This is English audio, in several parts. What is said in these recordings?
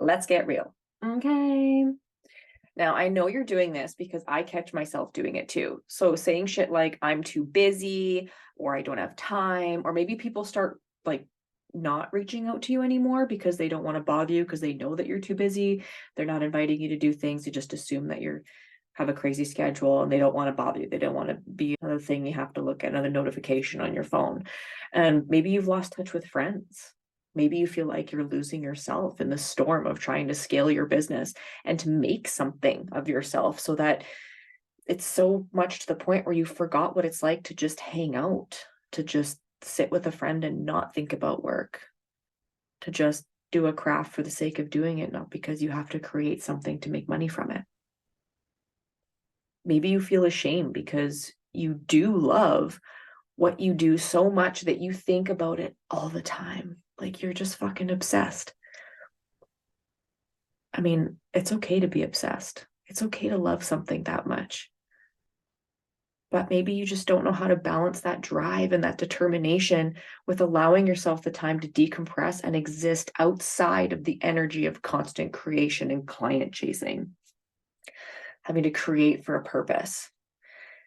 Let's get real. Okay. Now, I know you're doing this because I catch myself doing it too. So saying shit like I'm too busy or I don't have time, or maybe people start like not reaching out to you anymore because they don't want to bother you because they know that you're too busy. They're not inviting you to do things. They just assume that you're have a crazy schedule and they don't want to bother you. They don't want to be another thing you have to look at, another notification on your phone. And maybe you've lost touch with friends. Maybe you feel like you're losing yourself in the storm of trying to scale your business and to make something of yourself, so that it's so much to the point where you forgot what it's like to just hang out, to just sit with a friend and not think about work, to just do a craft for the sake of doing it, not because you have to create something to make money from it. Maybe you feel ashamed because you do love what you do so much that you think about it all the time. Like you're just fucking obsessed. I mean, it's okay to be obsessed. It's okay to love something that much. But maybe you just don't know how to balance that drive and that determination with allowing yourself the time to decompress and exist outside of the energy of constant creation and client chasing. Having to create for a purpose.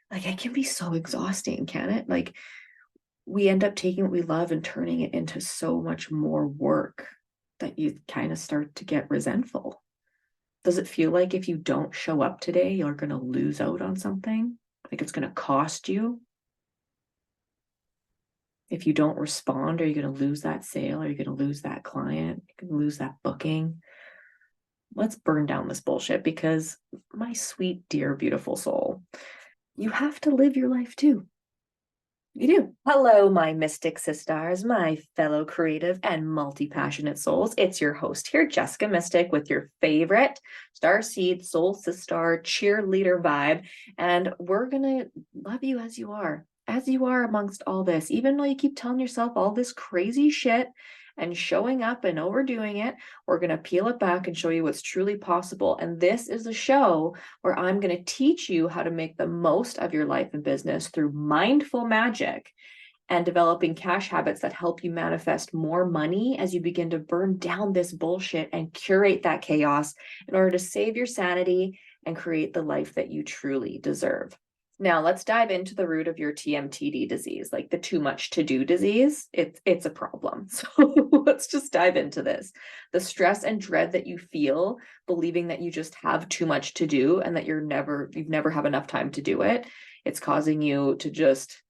Like, it can be so exhausting, can it? Like, we end up taking what we love and turning it into so much more work that you kind of start to get resentful. Does it feel like if you don't show up today, you're going to lose out on something? Like it's going to cost you? If you don't respond, are you going to lose that sale? Are you going to lose that client? Are you going to lose that booking? Let's burn down this bullshit, because my sweet, dear, beautiful soul, you have to live your life too. You do. Hello, my mystic SiStars, my fellow creative and multi-passionate souls. It's your host here, Jessica Mystic, with your favorite starseed soul SiStar cheerleader vibe. And we're going to love you as you are amongst all this. Even though you keep telling yourself all this crazy shit and showing up and overdoing it, we're going to peel it back and show you what's truly possible. And this is a show where I'm going to teach you how to make the most of your life and business through mindful magic and developing cash habits that help you manifest more money as you begin to burn down this bullshit and curate that chaos in order to save your sanity and create the life that you truly deserve. Now, let's dive into the root of your TMTD disease, like the too much to do disease. It's a problem. So let's just dive into this. The stress and dread that you feel, believing that you just have too much to do and that you've never have enough time to do it. It's causing you to just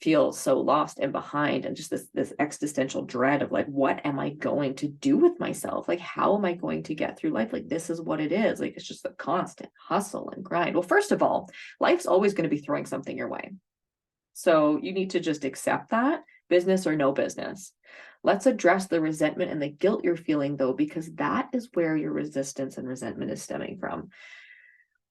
feel so lost and behind, and just this existential dread of like, what am I going to do with myself? Like, how am I going to get through life? Like, this is what it is. Like, it's just a constant hustle and grind. Well, first of all, life's always going to be throwing something your way. So you need to just accept that, business or no business. Let's address the resentment and the guilt you're feeling, though, because that is where your resistance and resentment is stemming from.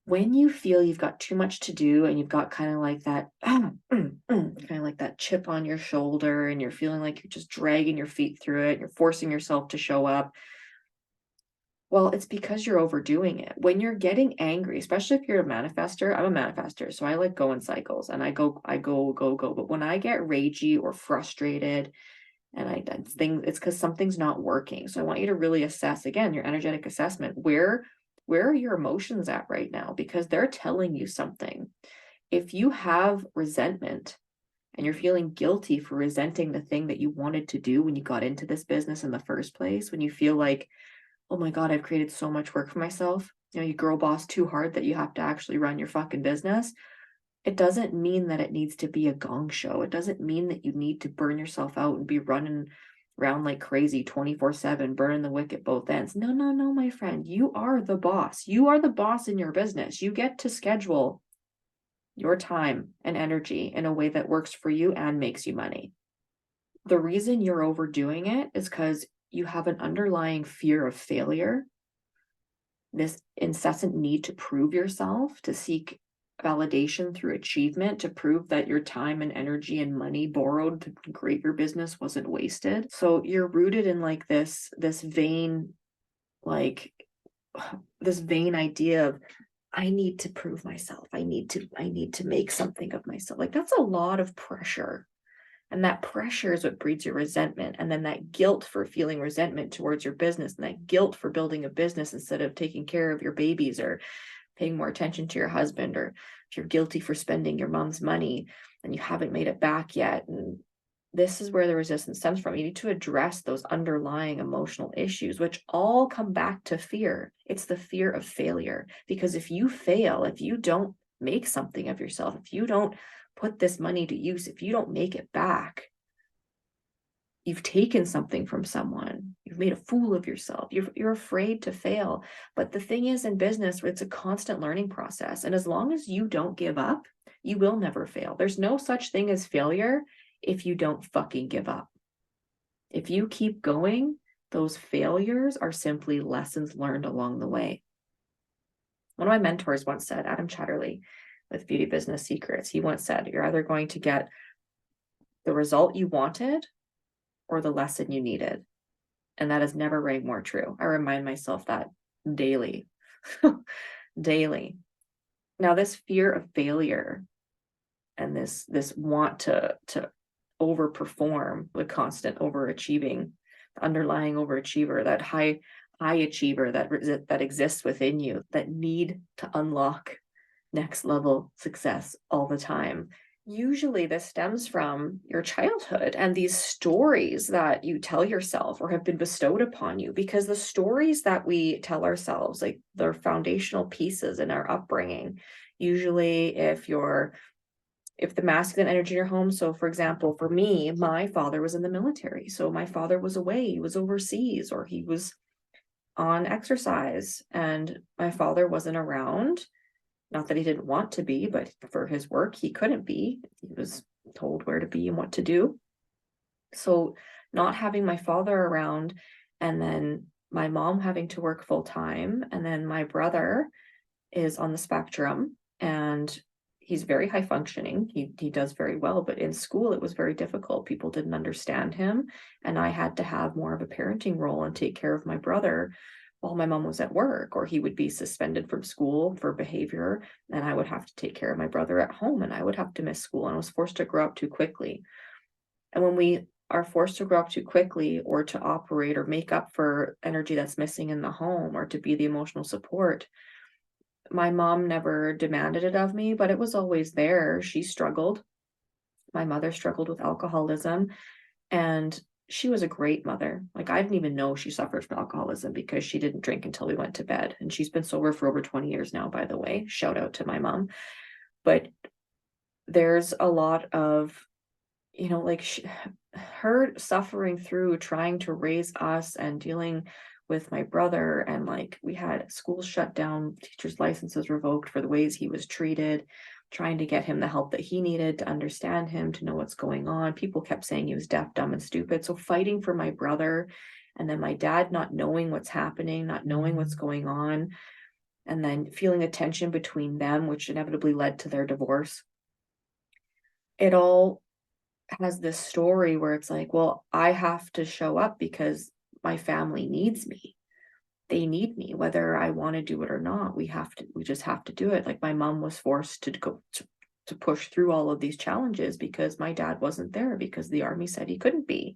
When you feel you've got too much to do and you've got kind of like that kind of like that chip on your shoulder, and you're feeling like you're just dragging your feet through it, you're forcing yourself to show up, well, it's because you're overdoing it. When you're getting angry, especially if you're a manifester, I'm a manifester, so I like go in cycles and I go. But when I get ragey or frustrated and it's because something's not working. So I want you to really assess, again, your energetic assessment. Where are your emotions at right now? Because they're telling you something. If you have resentment and you're feeling guilty for resenting the thing that you wanted to do when you got into this business in the first place, when you feel like, oh my God, I've created so much work for myself, you girl boss too hard that you have to actually run your fucking business, it doesn't mean that it needs to be a gong show. It doesn't mean that you need to burn yourself out and be running around like crazy 24/7, burning the wick at both ends. No, my friend. You are the boss. You are the boss in your business. You get to schedule your time and energy in a way that works for you and makes you money. The reason you're overdoing it is because you have an underlying fear of failure, this incessant need to prove yourself, to seek validation through achievement, to prove that your time and energy and money borrowed to create your business wasn't wasted. So you're rooted in like this vain, like this vain idea of, I need to prove myself. I need to make something of myself. Like, that's a lot of pressure. And that pressure is what breeds your resentment. And then that guilt for feeling resentment towards your business, and that guilt for building a business instead of taking care of your babies or paying more attention to your husband, or if you're guilty for spending your mom's money and you haven't made it back yet. And this is where the resistance stems from. You need to address those underlying emotional issues, which all come back to fear. It's the fear of failure. Because if you fail, if you don't make something of yourself, if you don't put this money to use, if you don't make it back, you've taken something from someone, you've made a fool of yourself, you're afraid to fail. But the thing is, in business, it's a constant learning process. And as long as you don't give up, you will never fail. There's no such thing as failure if you don't fucking give up. If you keep going, those failures are simply lessons learned along the way. One of my mentors once said, Adam Chatterley with Beauty Business Secrets, he once said, you're either going to get the result you wanted or the lesson you needed. And that has never rang more true. I remind myself that daily, daily. Now, this fear of failure and this want to overperform, the constant overachieving, the underlying overachiever, that high achiever that exists within you, that need to unlock next level success all the time. Usually this stems from your childhood and these stories that you tell yourself or have been bestowed upon you, because the stories that we tell ourselves, like, they're foundational pieces in our upbringing. Usually if the masculine energy in your home, so for example, for me, my father was in the military. So my father was away, he was overseas, or he was on exercise, and my father wasn't around. Not that he didn't want to be, but for his work, he couldn't be. He was told where to be and what to do. So not having my father around, and then my mom having to work full time, and then my brother is on the spectrum, and he's very high functioning. He does very well, but in school it was very difficult. People didn't understand him, and I had to have more of a parenting role and take care of my brother while my mom was at work, or he would be suspended from school for behavior, and I would have to take care of my brother at home, and I would have to miss school, and I was forced to grow up too quickly. And when we are forced to grow up too quickly, or to operate or make up for energy that's missing in the home, or to be the emotional support, my mom never demanded it of me, but it was always there. She struggled. My mother struggled with alcoholism, and she was a great mother. Like, I didn't even know she suffered from alcoholism because she didn't drink until we went to bed. And she's been sober for over 20 years now, by the way. Shout out to my mom. But there's a lot of, like, her suffering through trying to raise us and dealing with my brother, and like, we had schools shut down, teachers' licenses revoked for the ways he was treated, trying to get him the help that he needed to understand him, to know what's going on. People kept saying he was deaf, dumb, and stupid. So fighting for my brother, and then my dad not knowing what's happening, not knowing what's going on, and then feeling a tension between them, which inevitably led to their divorce. It all has this story where it's like, well, I have to show up because my family needs me. They need me, whether I want to do it or not. We just have to do it. Like, my mom was forced to go to push through all of these challenges because my dad wasn't there, because the army said he couldn't be.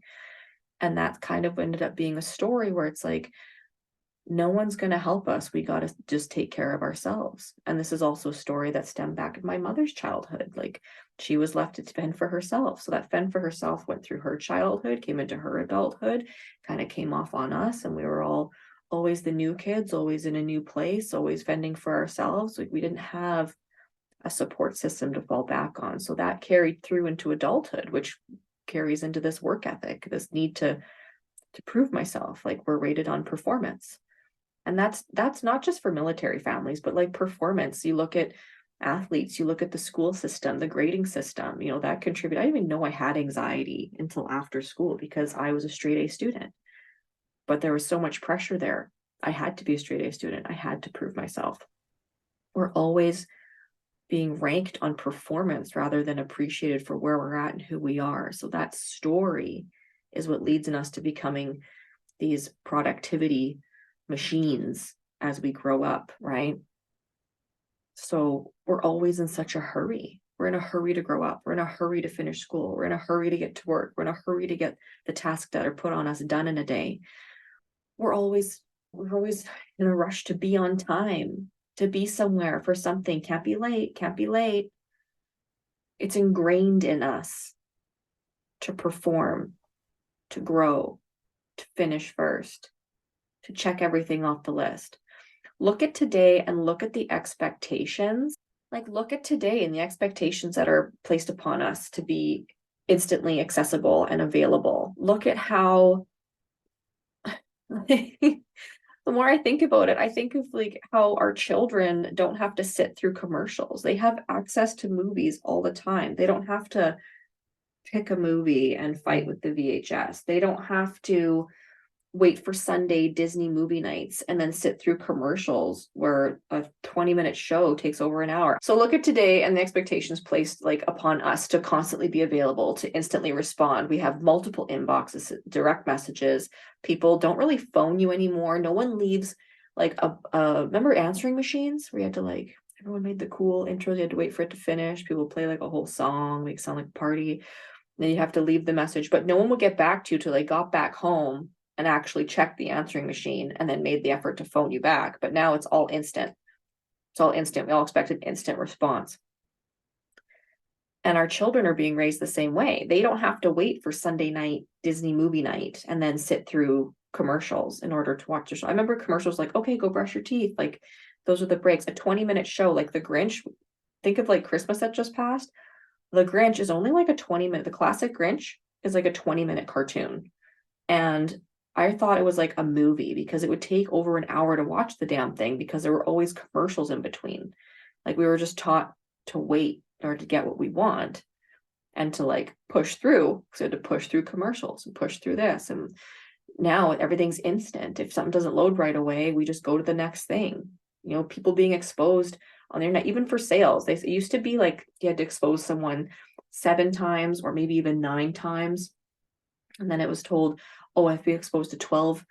And that kind of ended up being a story where it's like, no one's going to help us. We got to just take care of ourselves. And this is also a story that stemmed back in my mother's childhood. Like, she was left to fend for herself. So that fend for herself went through her childhood, came into her adulthood, kind of came off on us. And we were all always the new kids, always in a new place, always fending for ourselves. Like, we didn't have a support system to fall back on. So that carried through into adulthood, which carries into this work ethic, this need to prove myself. Like, we're rated on performance. And that's not just for military families, but like performance. You look at athletes, you look at the school system, the grading system, that contribute. I didn't even know I had anxiety until after school because I was a straight A student. But there was so much pressure there. I had to be a straight A student. I had to prove myself. We're always being ranked on performance rather than appreciated for where we're at and who we are. So that story is what leads in us to becoming these productivity machines as we grow up, right? So we're always in such a hurry. We're in a hurry to grow up. We're in a hurry to finish school. We're in a hurry to get to work. We're in a hurry to get the tasks that are put on us done in a day. We're always in a rush to be on time, to be somewhere for something. Can't be late, can't be late. It's ingrained in us to perform, to grow, to finish first, to check everything off the list. Look at today and look at the expectations. Like, look at today and the expectations that are placed upon us to be instantly accessible and available. Look at how the more I think about it, I think of like how our children don't have to sit through commercials. They have access to movies all the time. They don't have to pick a movie and fight with the VHS. They don't have to wait for Sunday Disney movie nights and then sit through commercials where a 20-minute show takes over an hour. So look at today and the expectations placed like upon us to constantly be available, to instantly respond. We have multiple inboxes, direct messages. People don't really phone you anymore. No one leaves like remember answering machines where you had to like, everyone made the cool intro, you had to wait for it to finish. People play like a whole song, make it sound like a party. Then you have to leave the message, but no one would get back to you till they got back home and actually checked the answering machine and then made the effort to phone you back. But now it's all instant. It's all instant. We all expect an instant response. And our children are being raised the same way. They don't have to wait for Sunday night Disney movie night and then sit through commercials in order to watch the show. I remember commercials like, okay, go brush your teeth. Like those are the breaks. A 20-minute show like The Grinch. Think of like Christmas that just passed. The Grinch is only like a 20-minute. The classic Grinch is like a 20-minute cartoon. And I thought it was like a movie because it would take over an hour to watch the damn thing because there were always commercials in between. Like we were just taught to wait in order to get what we want and to like push through. So we had to push through commercials and push through this. And now everything's instant. If something doesn't load right away, we just go to the next thing. You know, people being exposed on the internet, even for sales. It used to be like you had to expose someone 7 times or maybe even 9 times. And then it was told, oh, I have to be exposed to 12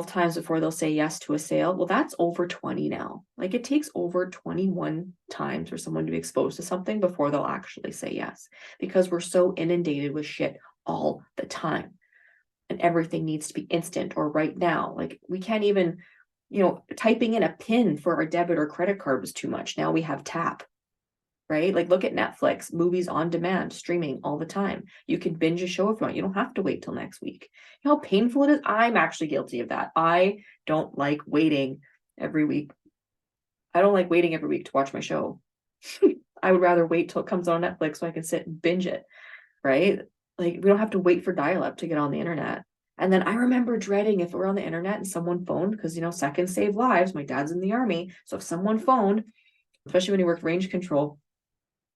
times before they'll say yes to a sale. Well, that's over 20 now. Like it takes over 21 times for someone to be exposed to something before they'll actually say yes, because we're so inundated with shit all the time. And everything needs to be instant or right now. Like we can't even, typing in a PIN for our debit or credit card was too much. Now we have tap. Right? Like look at Netflix, movies on demand, streaming all the time. You can binge a show if you want. You don't have to wait till next week. You know how painful it is? I'm actually guilty of that. I don't like waiting every week. I don't like waiting every week to watch my show. I would rather wait till it comes on Netflix so I can sit and binge it, right? Like we don't have to wait for dial-up to get on the internet. And then I remember dreading if we're on the internet and someone phoned, because seconds save lives. My dad's in the army. So if someone phoned, especially when he worked range control,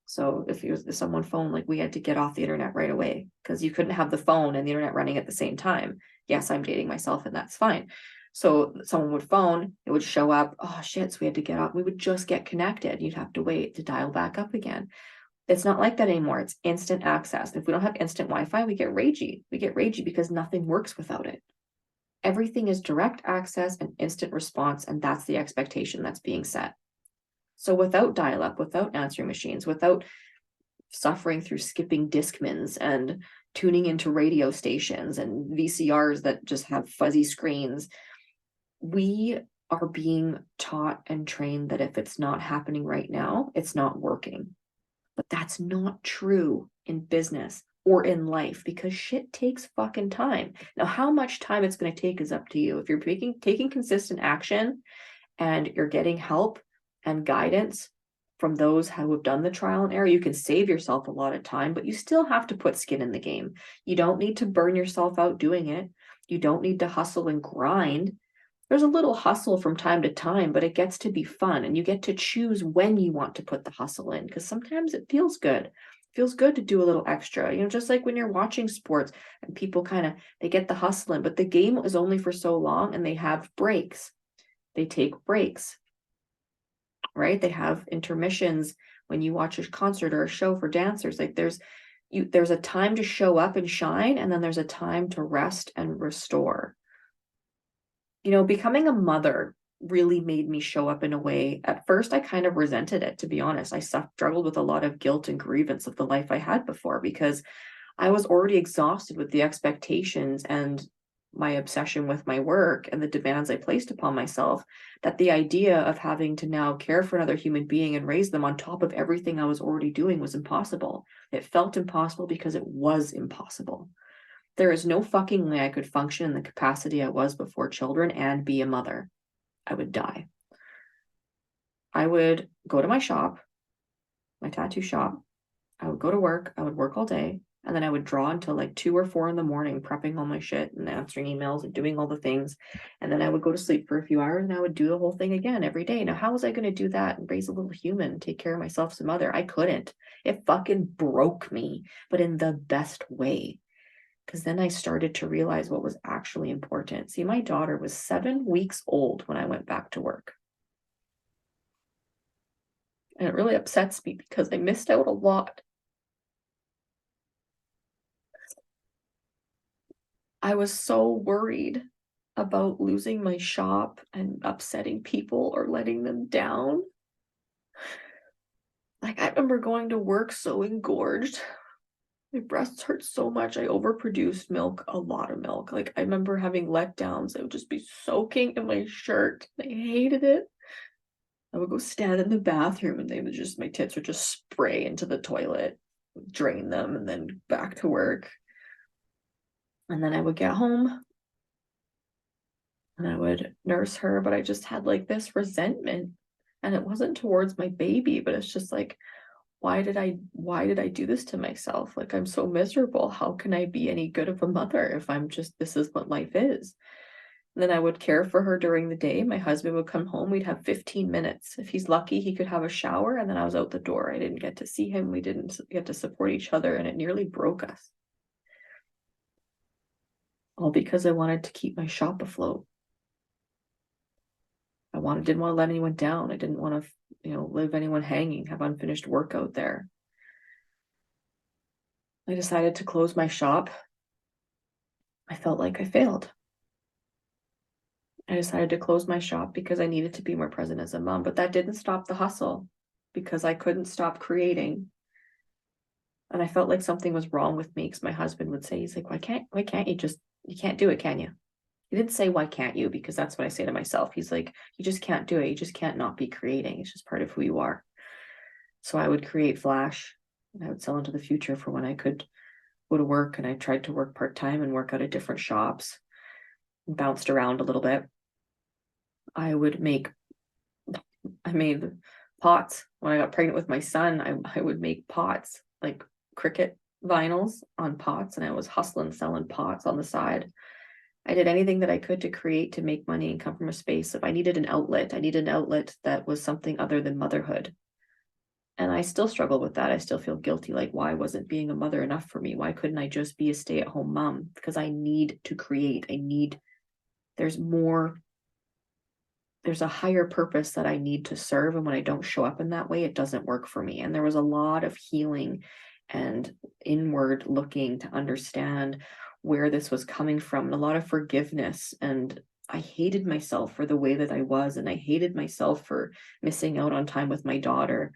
so if someone phoned, like we had to get off the internet right away because you couldn't have the phone and the internet running at the same time. Yes, I'm dating myself and that's fine. So someone would phone, it would show up. Oh shit, so we had to get off. We would just get connected. You'd have to wait to dial back up again. It's not like that anymore. It's instant access. If we don't have instant Wi-Fi, we get ragey. We get ragey because nothing works without it. Everything is direct access and instant response, and that's the expectation that's being set. So without dial-up, without answering machines, without suffering through skipping Discmans and tuning into radio stations and VCRs that just have fuzzy screens, we are being taught and trained that if it's not happening right now, it's not working. But that's not true in business or in life because shit takes fucking time. Now, how much time it's going to take is up to you. If you're taking consistent action and you're getting help and guidance from those who have done the trial and error, you can save yourself a lot of time, but you still have to put skin in the game. You don't need to burn yourself out doing it. You don't need to hustle and grind. There's a little hustle from time to time, but it gets to be fun and you get to choose when you want to put the hustle in because sometimes it feels good. It feels good to do a little extra, just like when you're watching sports and people they get the hustle in, but the game is only for so long and they have breaks. They take breaks. Right? They have intermissions when you watch a concert or a show for dancers. Like there's a time to show up and shine, and then there's a time to rest and restore. Becoming a mother really made me show up in a way. At first, I kind of resented it, to be honest. I struggled with a lot of guilt and grievance of the life I had before because I was already exhausted with the expectations and my obsession with my work and the demands I placed upon myself, that the idea of having to now care for another human being and raise them on top of everything I was already doing was impossible. It felt impossible because it was impossible. There is no fucking way I could function in the capacity I was before children and be a mother. I would die. I would go to my shop, my tattoo shop. I would go to work. I would work all day. And then I would draw until like 2 or 4 in the morning, prepping all my shit and answering emails and doing all the things. And then I would go to sleep for a few hours and I would do the whole thing again every day. Now, how was I going to do that and raise a little human and take care of myself as a mother? I couldn't. It fucking broke me, but in the best way. Because then I started to realize what was actually important. See, my daughter was 7 weeks old when I went back to work. And it really upsets me because I missed out a lot. I was so worried about losing my shop and upsetting people or letting them down. Like, I remember going to work so engorged. My breasts hurt so much. I overproduced milk, a lot of milk. Like, I remember having letdowns. I would just be soaking in my shirt. I hated it. I would go stand in the bathroom and my tits would just spray into the toilet, drain them, and then back to work. And then I would get home and I would nurse her, but I just had like this resentment. And it wasn't towards my baby, but it's just like, why did I do this to myself? Like, I'm so miserable. How can I be any good of a mother if this is what life is? And then I would care for her during the day. My husband would come home. We'd have 15 minutes. If he's lucky, he could have a shower, and then I was out the door. I didn't get to see him. We didn't get to support each other, and it nearly broke us. All because I wanted to keep my shop afloat. Didn't want to let anyone down. I didn't want to, leave anyone hanging, have unfinished work out there. I decided to close my shop. I felt like I failed. I decided to close my shop because I needed to be more present as a mom, but that didn't stop the hustle because I couldn't stop creating. And I felt like something was wrong with me because my husband would say, he's like, why can't you can't do it, can you? He didn't say, why can't you? Because that's what I say to myself. He's like, you just can't do it. You just can't not be creating. It's just part of who you are. So I would create Flash and I would sell into the future for when I could go to work. And I tried to work part-time and work out at different shops and bounced around a little bit. I made pots. When I got pregnant with my son, I would make pots, like cricket vinyls on pots, and I was hustling, selling pots on the side. I did anything that I could to create, to make money and come from a space. If I needed an outlet, that was something other than motherhood. And I still struggle with that. I still feel guilty. Like, why wasn't being a mother enough for me? Why couldn't I just be a stay-at-home mom? Because I need to create. There's a higher purpose that I need to serve. And when I don't show up in that way, it doesn't work for me. And there was a lot of healing and inward looking to understand where this was coming from, and a lot of forgiveness. And I hated myself for the way that I was, and I hated myself for missing out on time with my daughter.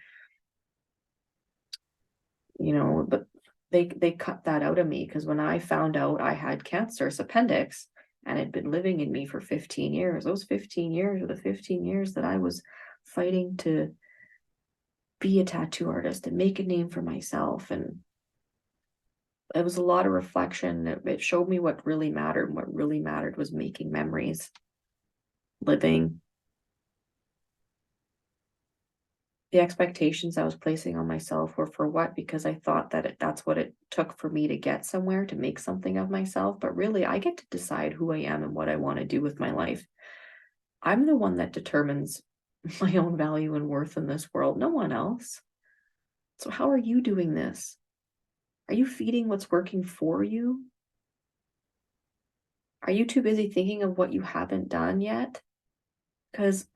But they cut that out of me, because when I found out I had cancerous appendix and had been living in me for 15 years, those 15 years are the 15 years that I was fighting to be a tattoo artist and make a name for myself. And it was a lot of reflection. It showed me what really mattered. And what really mattered was making memories, living. The expectations I was placing on myself were for what? Because I thought that that's what it took for me to get somewhere, to make something of myself. But really, I get to decide who I am and what I want to do with my life. I'm the one that determines my own value and worth in this world, no one else. So how are you doing this? Are you feeding what's working for you? Are you too busy thinking of what you haven't done yet? Because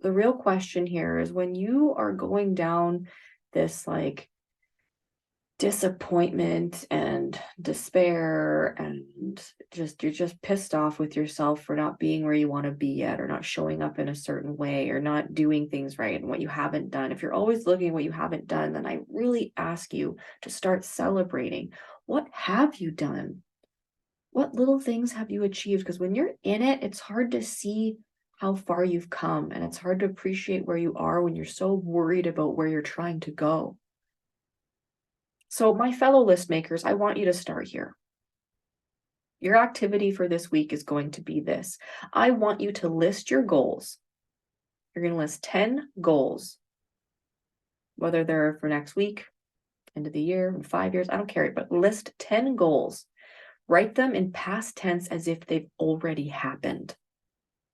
the real question here is, when you are going down this like disappointment and despair, and you're just pissed off with yourself for not being where you want to be yet, or not showing up in a certain way, or not doing things right and what you haven't done. If you're always looking at what you haven't done, then I really ask you to start celebrating. What have you done? What little things have you achieved? Because when you're in it, it's hard to see how far you've come, and it's hard to appreciate where you are when you're so worried about where you're trying to go. So my fellow list makers, I want you to start here. Your activity for this week is going to be this. I want you to list your goals. You're going to list 10 goals, whether they're for next week, end of the year, in 5 years, I don't care, but list 10 goals. Write them in past tense as if they've already happened.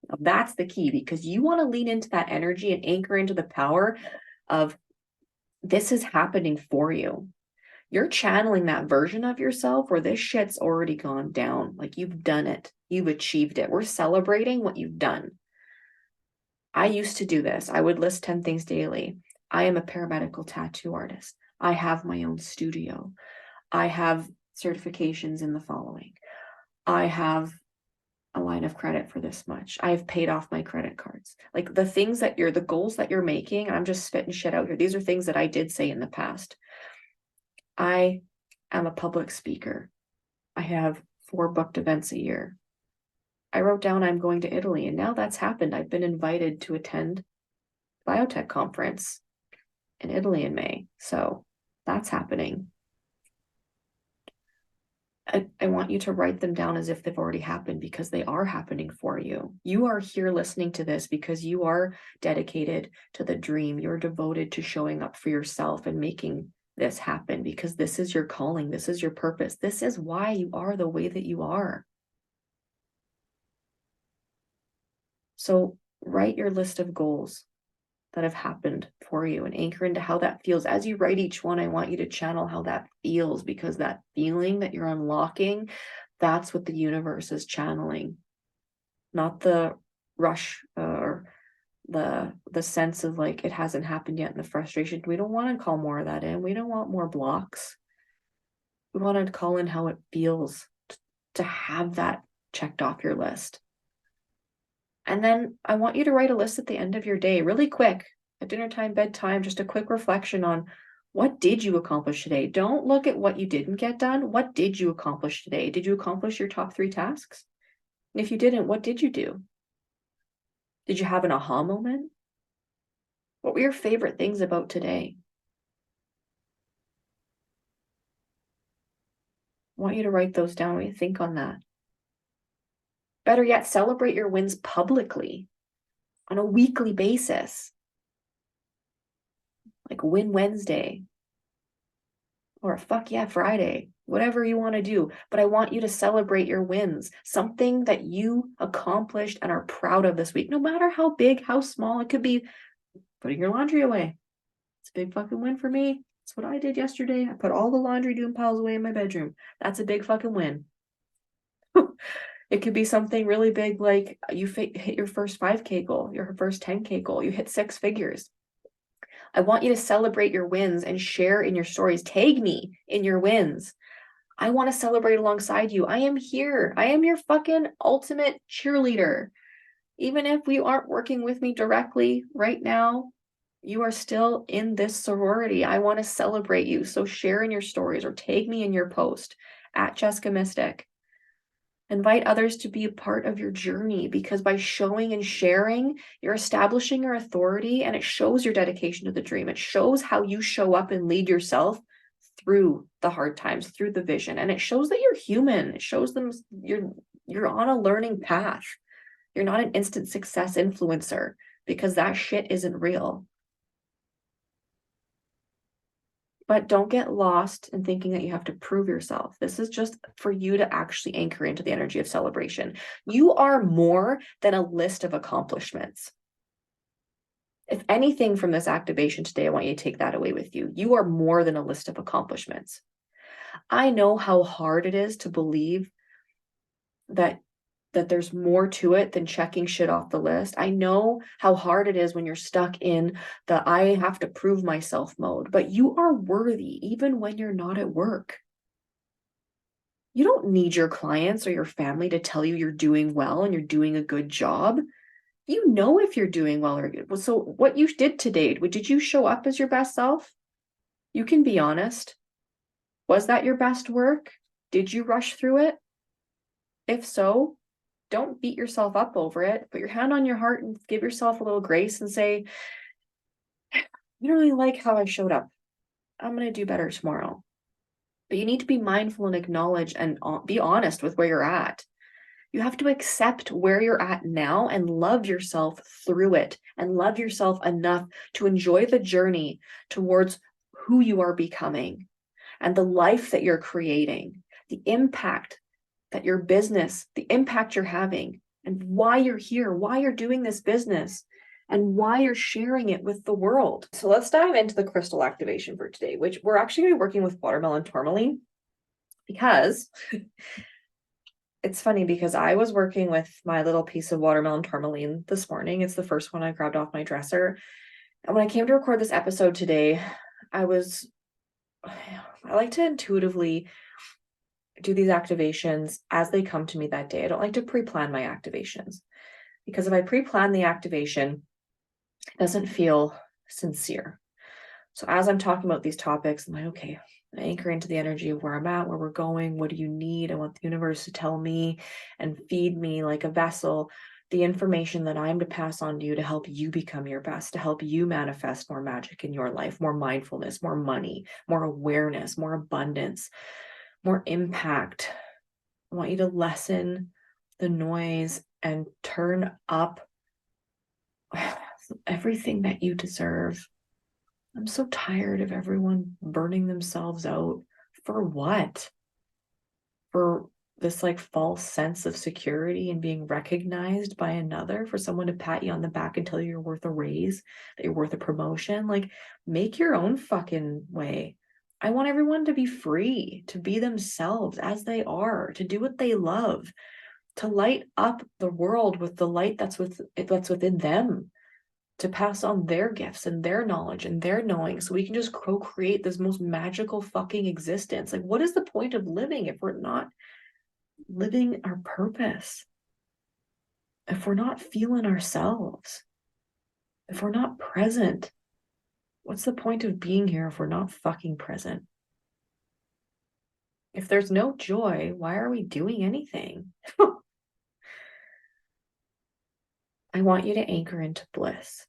Now, that's the key, because you want to lean into that energy and anchor into the power of this is happening for you. You're channeling that version of yourself where this shit's already gone down. Like, you've done it. You've achieved it. We're celebrating what you've done. I used to do this. I would list 10 things daily. I am a paramedical tattoo artist. I have my own studio. I have certifications in the following. I have a line of credit for this much. I've paid off my credit cards. Like, the things that the goals that you're making, I'm just spitting shit out here. These are things that I did say in the past. I am a public speaker. I have 4 booked events a year. I wrote down I'm going to Italy, and now that's happened. I've been invited to attend a biotech conference in Italy in May. So that's happening. I want you to write them down as if they've already happened, because they are happening for you. You are here listening to this because you are dedicated to the dream. You're devoted to showing up for yourself and making this happen, because this is your calling. This is your purpose. This is why you are the way that you are. So write your list of goals that have happened for you and anchor into how that feels. As you write each one, I want you to channel how that feels, because that feeling that you're unlocking, that's what the universe is channeling, not the rush or the sense of like it hasn't happened yet and the frustration. We don't want to call more of that in. We don't want more blocks. We want to call in how it feels to have that checked off your list. And then I want you to write a list at the end of your day, really quick, at dinner time, bedtime, just a quick reflection on what did you accomplish today. Don't look at what you didn't get done. What did you accomplish today? Did you accomplish your top 3 tasks? And if you didn't, what did you do? Did you have an aha moment? What were your favorite things about today? I want you to write those down when you think on that. Better yet, celebrate your wins publicly on a weekly basis. Like Win Wednesday or Fuck Yeah Friday, whatever you want to do. But I want you to celebrate your wins, something that you accomplished and are proud of this week, no matter how big, how small. It could be putting your laundry away. It's a big fucking win for me. That's what I did yesterday. I put all the laundry doom piles away in my bedroom. That's a big fucking win. It could be something really big, like you hit your first 5K goal, your first 10K goal, you hit 6 figures. I want you to celebrate your wins and share in your stories. Tag me in your wins. I want to celebrate alongside you. I am here. I am your fucking ultimate cheerleader. Even if you aren't working with me directly right now, you are still in this sorority. I want to celebrate you. So share in your stories or tag me in your post at Jessica Mystic. Invite others to be a part of your journey, because by showing and sharing, you're establishing your authority, and it shows your dedication to the dream. It shows how you show up and lead yourself through the hard times, through the vision. And it shows that you're human. It shows them you're on a learning path. You're not an instant success influencer, because that shit isn't real. But don't get lost in thinking that you have to prove yourself. This is just for you to actually anchor into the energy of celebration. You are more than a list of accomplishments. If anything from this activation today, I want you to take that away with you. You are more than a list of accomplishments. I know how hard it is to believe that that there's more to it than checking shit off the list. I know how hard it is when you're stuck in the I have to prove myself mode, but you are worthy even when you're not at work. You don't need your clients or your family to tell you you're doing well and you're doing a good job. You know if you're doing well or good. So what you did today, did you show up as your best self? You can be honest. Was that your best work? Did you rush through it? If so, don't beat yourself up over it. Put your hand on your heart and give yourself a little grace and say, you don't really like how I showed up. I'm going to do better tomorrow. But you need to be mindful and acknowledge and be honest with where you're at. You have to accept where you're at now and love yourself through it and love yourself enough to enjoy the journey towards who you are becoming and the life that you're creating, the impact that your business, the impact you're having, and why you're here, why you're doing this business, and why you're sharing it with the world. So let's dive into the crystal activation for today, which we're actually going to be working with watermelon tourmaline, because it's funny because I was working with my little piece of watermelon tourmaline this morning. It's the first one I grabbed off my dresser. And when I came to record this episode today, I like to intuitively do these activations as they come to me that day. I don't like to pre-plan my activations, because if I pre-plan the activation, it doesn't feel sincere. So as I'm talking about these topics, I'm like, okay, I anchor into the energy of where I'm at, where we're going. What do you need? I want the universe to tell me and feed me like a vessel the information that I'm to pass on to you to help you become your best, to help you manifest more magic in your life, more mindfulness, more money, more awareness, more abundance, more impact. I want you to lessen the noise and turn up everything that you deserve. I'm so tired of everyone burning themselves out. For what? For this like false sense of security and being recognized by another, for someone to pat you on the back and tell you you're worth a raise, that you're worth a promotion. Like, make your own fucking way. I want everyone to be free, to be themselves as they are, to do what they love, to light up the world with the light that's within them, to pass on their gifts and their knowledge and their knowing, so we can just co-create this most magical fucking existence. Like, what is the point of living if we're not living our purpose? If we're not feeling ourselves? If we're not present? What's the point of being here if we're not fucking present? If there's no joy, why are we doing anything? I want you to anchor into bliss.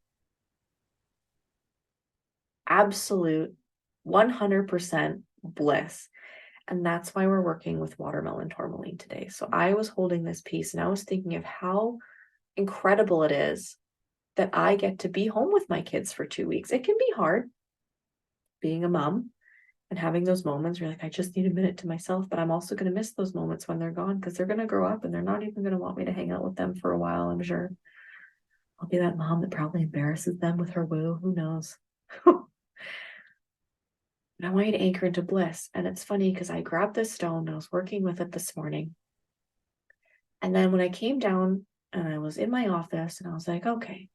Absolute 100% bliss. And that's why we're working with watermelon tourmaline today. So I was holding this piece and I was thinking of how incredible it is that I get to be home with my kids for 2 weeks. It can be hard being a mom and having those moments where you're like, I just need a minute to myself, but I'm also going to miss those moments when they're gone, because they're going to grow up and they're not even going to want me to hang out with them for a while, I'm sure. I'll be that mom that probably embarrasses them with her woo. Who knows? And I want you to anchor into bliss. And it's funny because I grabbed this stone and I was working with it this morning. And then when I came down and I was in my office and I was like, okay,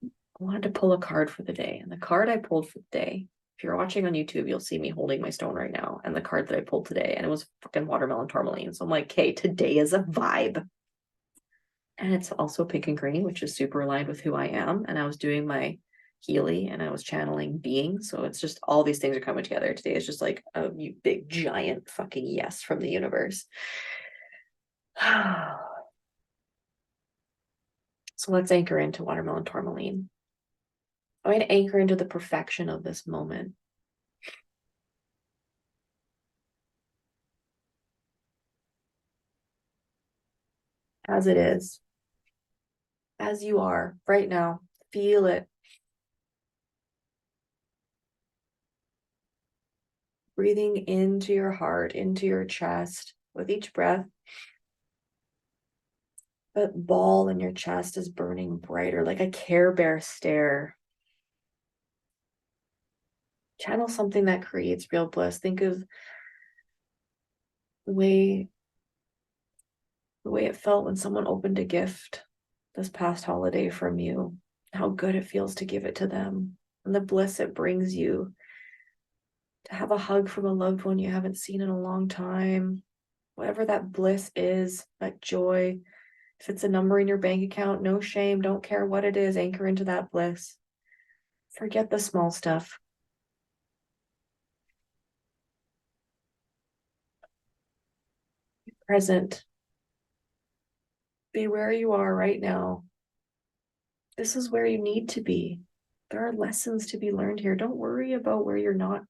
I wanted to pull a card for the day. And the card I pulled for the day, if you're watching on YouTube, you'll see me holding my stone right now. And the card that I pulled today, and it was fucking watermelon tourmaline. So I'm like, okay, today is a vibe. And it's also pink and green, which is super aligned with who I am. And I was doing my Healy and I was channeling being. So it's just all these things are coming together. Today is just like a big giant fucking yes from the universe. So let's anchor into watermelon tourmaline. I'm going to anchor into the perfection of this moment. As it is, as you are right now, feel it. Breathing into your heart, into your chest with each breath. That ball in your chest is burning brighter, like a Care Bear stare. Channel something that creates real bliss. Think of the way the way it felt when someone opened a gift this past holiday from you, how good it feels to give it to them, and the bliss it brings you to have a hug from a loved one you haven't seen in a long time. Whatever that bliss is, that joy, if it's a number in your bank account, no shame, don't care what it is, anchor into that bliss. Forget the small stuff. Be present. Be where you are right now. This is where you need to be. There are lessons to be learned here. Don't worry about where you're not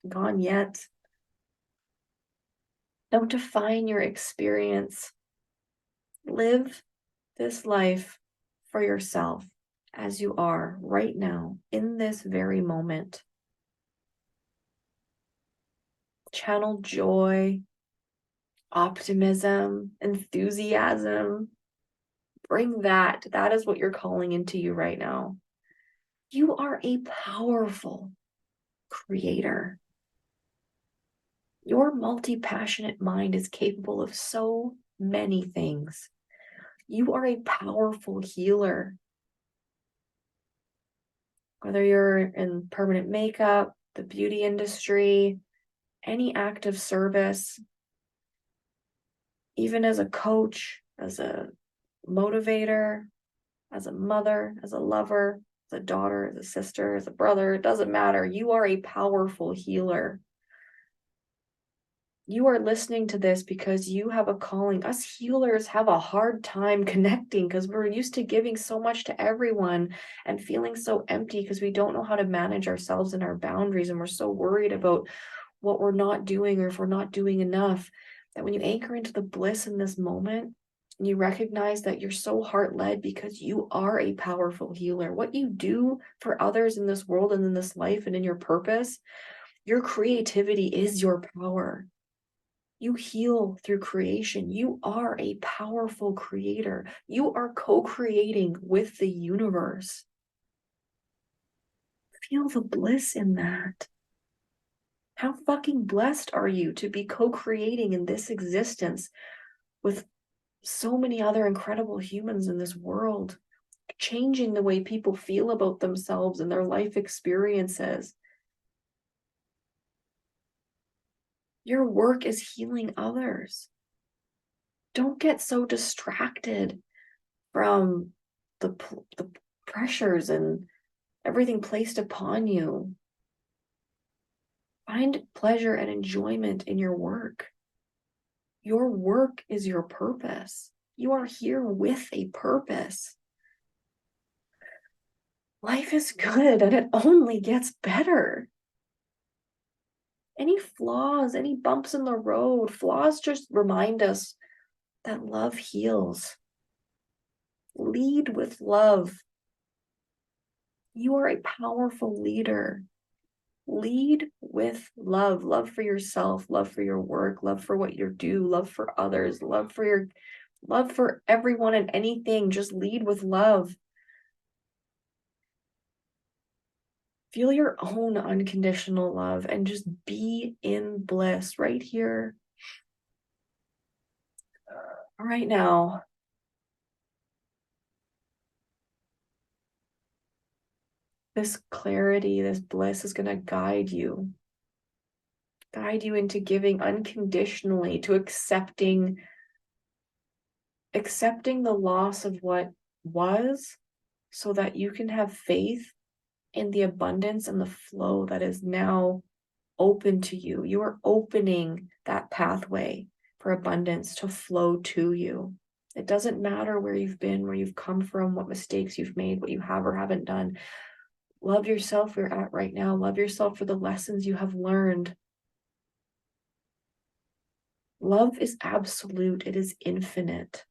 gone yet. Don't define your experience. Live this life for yourself as you are right now in this very moment. Channel joy, optimism, enthusiasm. Bring that. That is what you're calling into you right now. You are a powerful creator. Your multi-passionate mind is capable of so many things. You are a powerful healer. Whether you're in permanent makeup, the beauty industry, any act of service, even as a coach, as a motivator, as a mother, as a lover, as a daughter, as a sister, as a brother, it doesn't matter. You are a powerful healer. You are listening to this because you have a calling. Us healers have a hard time connecting because we're used to giving so much to everyone and feeling so empty because we don't know how to manage ourselves and our boundaries. And we're so worried about what we're not doing or if we're not doing enough, that when you anchor into the bliss in this moment, and you recognize that you're so heart-led because you are a powerful healer. What you do for others in this world and in this life and in your purpose, your creativity is your power. You heal through creation. You are a powerful creator. You are co-creating with the universe. Feel the bliss in that. How fucking blessed are you to be co-creating in this existence with so many other incredible humans in this world, changing the way people feel about themselves and their life experiences. Your work is healing others. Don't get so distracted from the pressures and everything placed upon you. Find pleasure and enjoyment in your work. Your work is your purpose. You are here with a purpose. Life is good and it only gets better. Any flaws, any bumps in the road, flaws just remind us that love heals. Lead with love. You are a powerful leader. Lead with love. Love for yourself, love for your work, love for what you do, love for others, love for everyone and anything. Just lead with love. Feel your own unconditional love and just be in bliss right here, right now. This clarity, this bliss is going to guide you into giving unconditionally, to accepting the loss of what was, so that you can have faith in the abundance and the flow that is now open to you. You are opening that pathway for abundance to flow to you. It doesn't matter where you've been, where you've come from, what mistakes you've made, what you have or haven't done. Love yourself where you're at right now. Love yourself for the lessons you have learned. Love is absolute. It is infinite.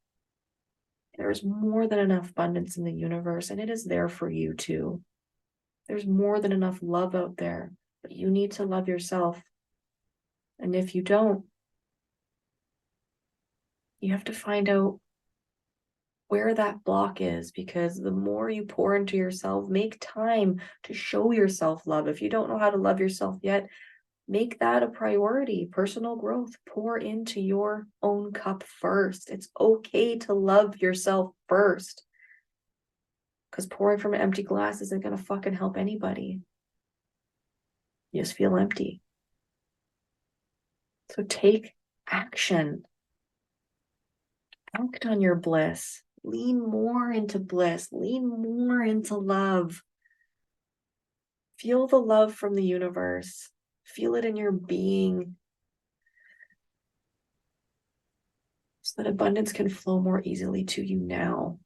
There is more than enough abundance in the universe, and it is there for you too. There's more than enough love out there, but you need to love yourself. And if you don't, you have to find out where that block is, because the more you pour into yourself, make time to show yourself love. If you don't know how to love yourself yet, Make that a priority. Personal growth. Pour into your own cup first. It's okay to love yourself first. Because pouring from an empty glass isn't going to fucking help anybody. You just feel empty. So take action. Act on your bliss. Lean more into bliss. Lean more into love. Feel the love from the universe. Feel it in your being, so that abundance can flow more easily to you now.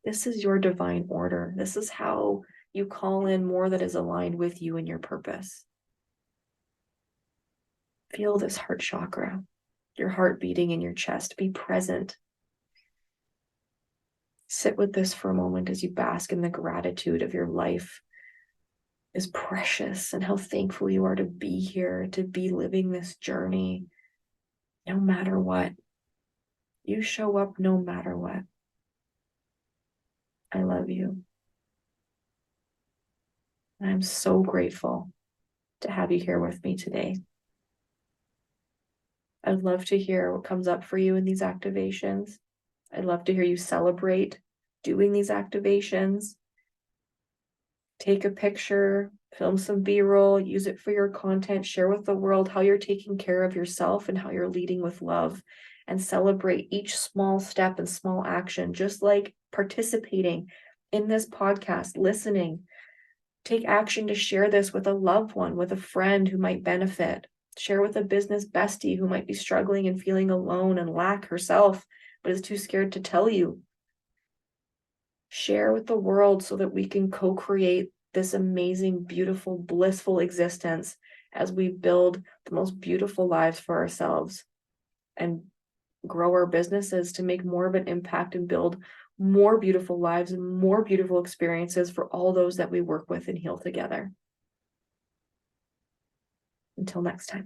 This is your divine order. This is how you call in more that is aligned with you and your purpose. Feel this heart chakra, your heart beating in your chest. Be present. Sit with this for a moment as you bask in the gratitude of your life is precious and how thankful you are to be here, to be living this journey, no matter what. You show up no matter what. I love you. I'm so grateful to have you here with me today. I'd love to hear what comes up for you in these activations. I'd love to hear you celebrate doing these activations. Take a picture, film some B-roll, use it for your content, share with the world how you're taking care of yourself and how you're leading with love, and celebrate each small step and small action, just like participating in this podcast, listening. Take action to share this with a loved one, with a friend who might benefit. Share with a business bestie who might be struggling and feeling alone and lack herself, but is too scared to tell you. Share with the world so that we can co-create this amazing, beautiful, blissful existence as we build the most beautiful lives for ourselves and grow our businesses to make more of an impact and build more beautiful lives and more beautiful experiences for all those that we work with and heal together. Until next time.